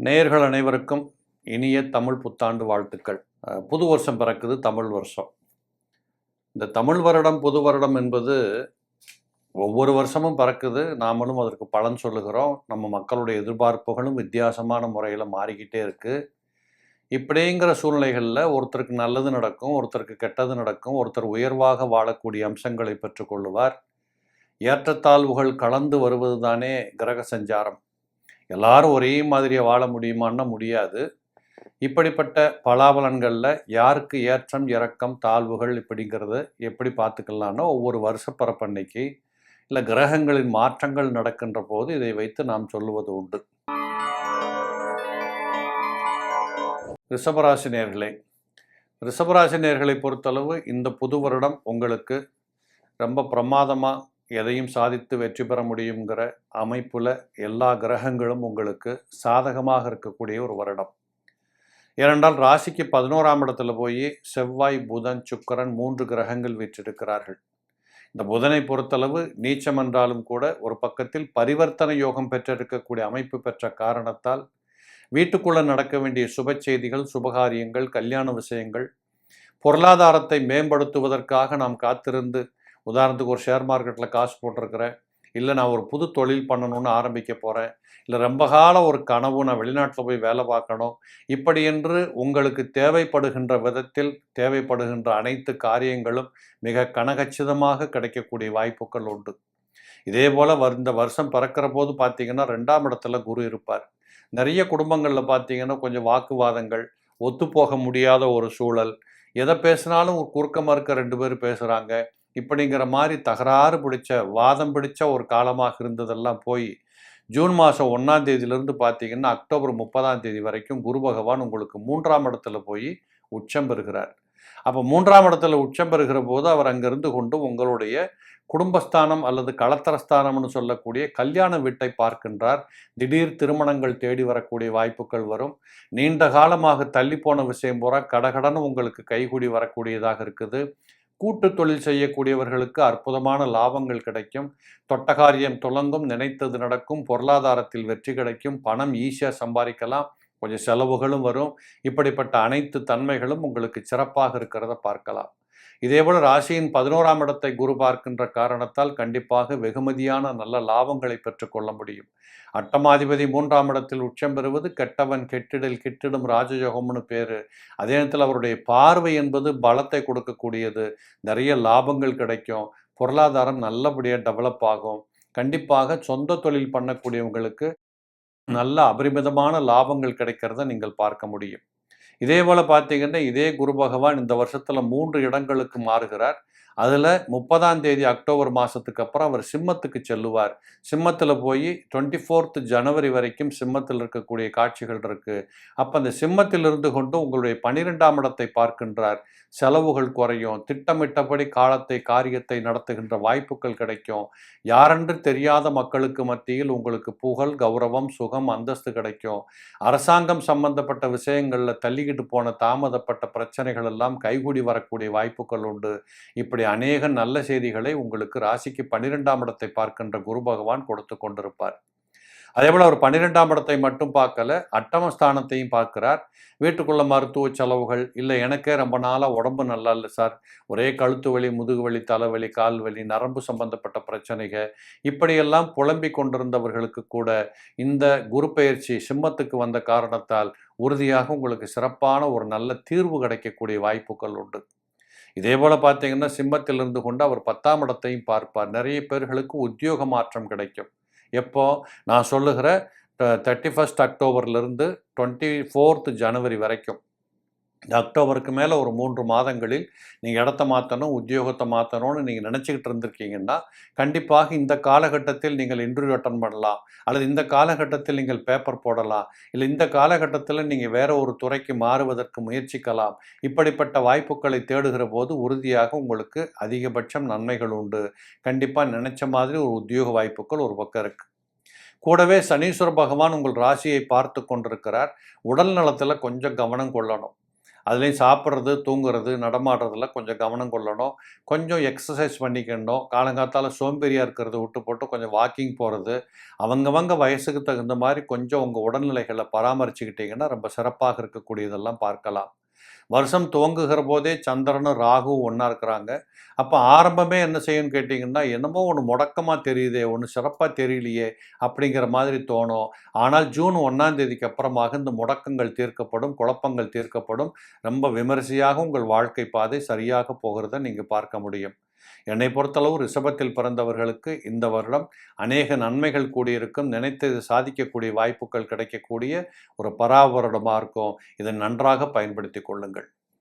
நேயர்கள் அனைவருக்கும் இனிய தமிழ் புத்தாண்டு வாழ்த்துக்கள். புது வருஷம் பிறக்குது, தமிழ் வருஷம். இந்த தமிழ் வருடம் புது வருடம் என்பது ஒவ்வொரு வருஷமும் பிறக்குது. நாமளும் அதற்கு பலன் சொல்லுகிறோம். நம்ம மக்களுடைய எதிர்பார்ப்புகளும் வித்தியாசமான முறையில் மாறிக்கிட்டே இருக்கு. இப்படிங்கிற சூழ்நிலைகளில் ஒருத்தருக்கு நல்லது நடக்கும், ஒருத்தருக்கு கெட்டது நடக்கும். ஒருத்தர் உயர்வாக வாழக்கூடிய அம்சங்களை பெற்றுக்கொள்ளுவார். ஏற்றத்தாழ்வுகள் கலந்து வருவது தானே கிரக சஞ்சாரம். எல்லாரும் ஒரே மாதிரியாக வாழ முடியுமான்னா முடியாது. இப்படிப்பட்ட பலாபலன்களில் யாருக்கு ஏற்றம் இறக்கம் தாழ்வுகள் இப்படிங்கிறத எப்படி பார்த்துக்கலான்னா ஒவ்வொரு வருஷப்பரப்பன்னைக்கு இல்லை கிரகங்களின் மாற்றங்கள் நடக்கின்ற போது இதை வைத்து நாம் சொல்லுவது உண்டு. ரிஷபராசி நேயர்களே, ரிஷபராசி நேயர்களை பொறுத்தளவு இந்த புது வருடம் உங்களுக்கு ரொம்ப பிரமாதமாக எதையும் சாதித்து வெற்றி பெற முடியுங்கிற அமைப்பில் எல்லா கிரகங்களும் உங்களுக்கு சாதகமாக இருக்கக்கூடிய ஒரு வருடம். ஏனென்றால் ராசிக்கு 11ஆம் இடத்துல போய் செவ்வாய், புதன், சுக்கிரன் 3 கிரகங்கள் வீற்றிருக்கிறார்கள். இந்த புதனை பொறுத்தளவு நீச்சம் என்றாலும் கூட ஒரு பக்கத்தில் பரிவர்த்தனை யோகம் பெற்றிருக்கக்கூடிய அமைப்பு பெற்ற காரணத்தால் வீட்டுக்குள்ளே நடக்க வேண்டிய சுப செய்திகள், சுபகாரியங்கள், கல்யாண விஷயங்கள், பொருளாதாரத்தை மேம்படுத்துவதற்காக நாம் காத்திருந்து, உதாரணத்துக்கு ஒரு ஷேர் மார்க்கெட்டில் காசு போட்டிருக்கிறேன், இல்லை நான் ஒரு புது தொழில் பண்ணணும்னு ஆரம்பிக்க போகிறேன், இல்லை ரொம்ப கால ஒரு கனவு நான் வெளிநாட்டில் போய் வேலை பார்க்கணும், இப்படி என்று உங்களுக்கு தேவைப்படுகின்ற விதத்தில் தேவைப்படுகின்ற அனைத்து காரியங்களும் மிக கனகச்சிதமாக கிடைக்கக்கூடிய வாய்ப்புகள் உண்டு. இதே போல் இந்த வருஷம் பிறக்கிற போது பார்த்தீங்கன்னா 2ஆம் இடத்துல குரு இருப்பார். நிறைய குடும்பங்களில் பார்த்தீங்கன்னா கொஞ்சம் வாக்குவாதங்கள், ஒத்துப்போக முடியாத ஒரு சூழல், எதை பேசினாலும் ஒரு குறுக்க மறுக்க 2 பேர் பேசுகிறாங்க, இப்படிங்கிற மாதிரி தகராறு பிடிச்ச வாதம் பிடிச்ச ஒரு காலமாக இருந்ததெல்லாம் போய் ஜூன் மாதம் 1ஆம் தேதியிலிருந்து பார்த்தீங்கன்னா அக்டோபர் 30ஆம் தேதி வரைக்கும் குரு பகவான் உங்களுக்கு 3ஆம் இடத்துல போய் உச்சம் பெறுகிறார். அப்போ 3ஆம் இடத்துல உச்சம் பெறுகிற போது அவர் அங்கிருந்து கொண்டு உங்களுடைய குடும்பஸ்தானம் அல்லது களத்திரஸ்தானம்னு சொல்லக்கூடிய கல்யாண வீட்டை பார்க்கின்றார். திடீர் திருமணங்கள் தேடி வரக்கூடிய வாய்ப்புகள் வரும். நீண்ட காலமாக தள்ளி போன விஷயம் பூரா கடகடன்னு உங்களுக்கு கைகூடி வரக்கூடியதாக இருக்குது. கூட்டு தொழில் செய்யக்கூடியவர்களுக்கு அற்புதமான லாபங்கள் கிடைக்கும். தொட்டகாரியம் துலங்கும், நினைத்தது நடக்கும், பொருளாதாரத்தில் வெற்றி கிடைக்கும், பணம் ஈஸியாக சம்பாதிக்கலாம், கொஞ்சம் செலவுகளும் வரும். இப்படிப்பட்ட அனைத்து தன்மைகளும் உங்களுக்கு சிறப்பாக இருக்கிறத பார்க்கலாம். இதேபோல் ராசியின் 11ஆம் இடத்தை குரு பார்க்கின்ற காரணத்தால் கண்டிப்பாக வெகுமதியான நல்ல லாபங்களை பெற்றுக்கொள்ள முடியும். அட்டமாதிபதி 3ஆம் இடத்தில் உச்சம் பெறுவது கெட்டவன் கெட்டிடல் கிட்டிடும் ராஜயோகம்னு பேர். அதே நேரத்தில் அவருடைய பார்வை என்பது பலத்தை கொடுக்கக்கூடியது. நிறைய லாபங்கள் கிடைக்கும், பொருளாதாரம் நல்லபடியாக டெவலப் ஆகும். கண்டிப்பாக சொந்த தொழில் பண்ணக்கூடியவங்களுக்கு நல்ல அபரிமிதமான லாபங்கள் கிடைக்கிறத நீங்கள் பார்க்க முடியும். இதே போல் பார்த்தீங்கன்னா இதே குரு பகவான் இந்த வருஷத்தில் 3 இடங்களுக்கு மாறுகிறார். அதில் 30ஆம் தேதி அக்டோபர் மாதத்துக்கு அப்புறம் அவர் சிம்மத்துக்கு செல்லுவார். சிம்மத்தில் போய் 24th ஜனவரி வரைக்கும் சிம்மத்தில் இருக்கக்கூடிய காட்சிகள் இருக்குது. அப்போ அந்த சிம்மத்தில் இருந்து கொண்டு உங்களுடைய 12ஆம் இடத்தை பார்க்கின்றார். செலவுகள் குறையும், திட்டமிட்டபடி காரியத்தை நடத்துகின்ற வாய்ப்புகள் கிடைக்கும். யாரென்று தெரியாத மக்களுக்கு மத்தியில் உங்களுக்கு புகழ், கௌரவம், சுகம், அந்தஸ்து கிடைக்கும். அரசாங்கம் சம்பந்தப்பட்ட விஷயங்களில் தள்ளிக்கிட்டு போன தாமதப்பட்ட பிரச்சனைகள் எல்லாம் கைகூடி வரக்கூடிய வாய்ப்புகள் உண்டு. இப்படி அநேக நல்ல செய்திகளை உங்களுக்கு ராசிக்கு 12ஆம் இடத்தை பார்க்கின்ற குரு பகவான் கொடுத்து கொண்டிருப்பார். அதேபோல் அவர் 12ஆம் இடத்தை மட்டும் பார்க்கல, அட்டமஸ்தானத்தையும் பார்க்கிறார். வீட்டுக்குள்ள மருத்துவ செலவுகள், இல்லை எனக்கே ரொம்ப நாளாக உடம்பு நல்லா இல்லை சார், ஒரே கழுத்து வலி, முதுகு வலி, தலைவலி, கால் வலி, நரம்பு சம்பந்தப்பட்ட பிரச்சனைகள், இப்படியெல்லாம் புலம்பிக் கொண்டிருந்தவர்களுக்கு கூட இந்த குரு பெயர்ச்சி சிம்மத்துக்கு வந்த காரணத்தால் உறுதியாக உங்களுக்கு சிறப்பான ஒரு நல்ல தீர்வு கிடைக்கக்கூடிய வாய்ப்புகள் உண்டு. இதே போல் பார்த்தீங்கன்னா சிம்மத்தில் இருந்து கொண்டு அவர் 10ஆம் இடத்தையும் பார்ப்பார். நிறைய பேர்களுக்கு உத்தியோக மாற்றம் கிடைக்கும். எப்போ நான் சொல்லுகிற 31 அக்டோபர்லேருந்து 24th ஜனவரி வரைக்கும், இந்த அக்டோபருக்கு மேலே ஒரு 3 மாதங்களில் நீங்கள் இடத்த மாற்றணும், உத்தியோகத்தை மாற்றணும்னு நீங்கள் நினச்சிக்கிட்டு இருந்திருக்கீங்கன்னா கண்டிப்பாக இந்த காலகட்டத்தில் நீங்கள் இன்டர்வியூ அட்டன் பண்ணலாம், அல்லது இந்த காலகட்டத்தில் நீங்கள் பேப்பர் போடலாம், இல்லை இந்த காலகட்டத்தில் நீங்கள் வேறு ஒரு துறைக்கு மாறுவதற்கு முயற்சிக்கலாம். இப்படிப்பட்ட வாய்ப்புகளை தேடுகிற போது உறுதியாக உங்களுக்கு அதிகபட்சம் நன்மைகள் உண்டு. கண்டிப்பாக நினச்ச மாதிரி ஒரு உத்தியோக வாய்ப்புகள் ஒரு பக்கம் இருக்குது. கூடவே சனீஸ்வர பகவான் உங்கள் ராசியை பார்த்து கொண்டிருக்கிறார். உடல் நலத்தில் கொஞ்சம் கவனம் கொள்ளணும். அதுலேயும் சாப்பிட்றது, தூங்குறது, நடமாடுறதுல கொஞ்சம் கவனம் கொள்ளணும். கொஞ்சம் எக்ஸசைஸ் பண்ணிக்கணும். காலங்காத்தால சோம்பேறியா இருக்கிறத விட்டு போட்டு கொஞ்சம் வாக்கிங் போறது, அவங்கவங்க வயசுக்கு தகுந்த மாரி கொஞ்சம் உங்க உடல்நிலைகள பராமரிச்சுக்கிட்டீங்கன்னா, ரொம்ப சிறப்பாக இருக்கக்கூடியதெல்லாம் பார்க்கலாம். வருஷம் துவங்குகிற போதே சந்திரனும் ராகுவும் ஒண்ணா இருக்கிறாங்க. அப்ப ஆரம்பமே என்ன செய்யும்னு கேட்டீங்கன்னா, என்னமோ ஒண்ணு முடக்கமா தெரியுதே, ஒண்ணு சிறப்பா தெரியலையே அப்படிங்கிற மாதிரி தோணும். ஆனால் ஜூன் 1ஆம் தேதிக்கு அப்புறமாக இந்த முடக்கங்கள் தீர்க்கப்படும், குழப்பங்கள் தீர்க்கப்படும். ரொம்ப விமரிசையாக உங்கள் வாழ்க்கை பாதை சரியாக போகிறத நீங்க பார்க்க முடியும். என்னை பொறுத்தளவு ரிஷபத்தில் பிறந்தவர்களுக்கு இந்த வருடம் அநேக நன்மைகள் கூடியிருக்கும். நினைத்தது சாதிக்கக்கூடிய வாய்ப்புகள் கிடைக்கக்கூடிய ஒரு பராபரடமா இருக்கும். இதை நன்றாக பயன்படுத்திக் கொள்ளுங்கள்.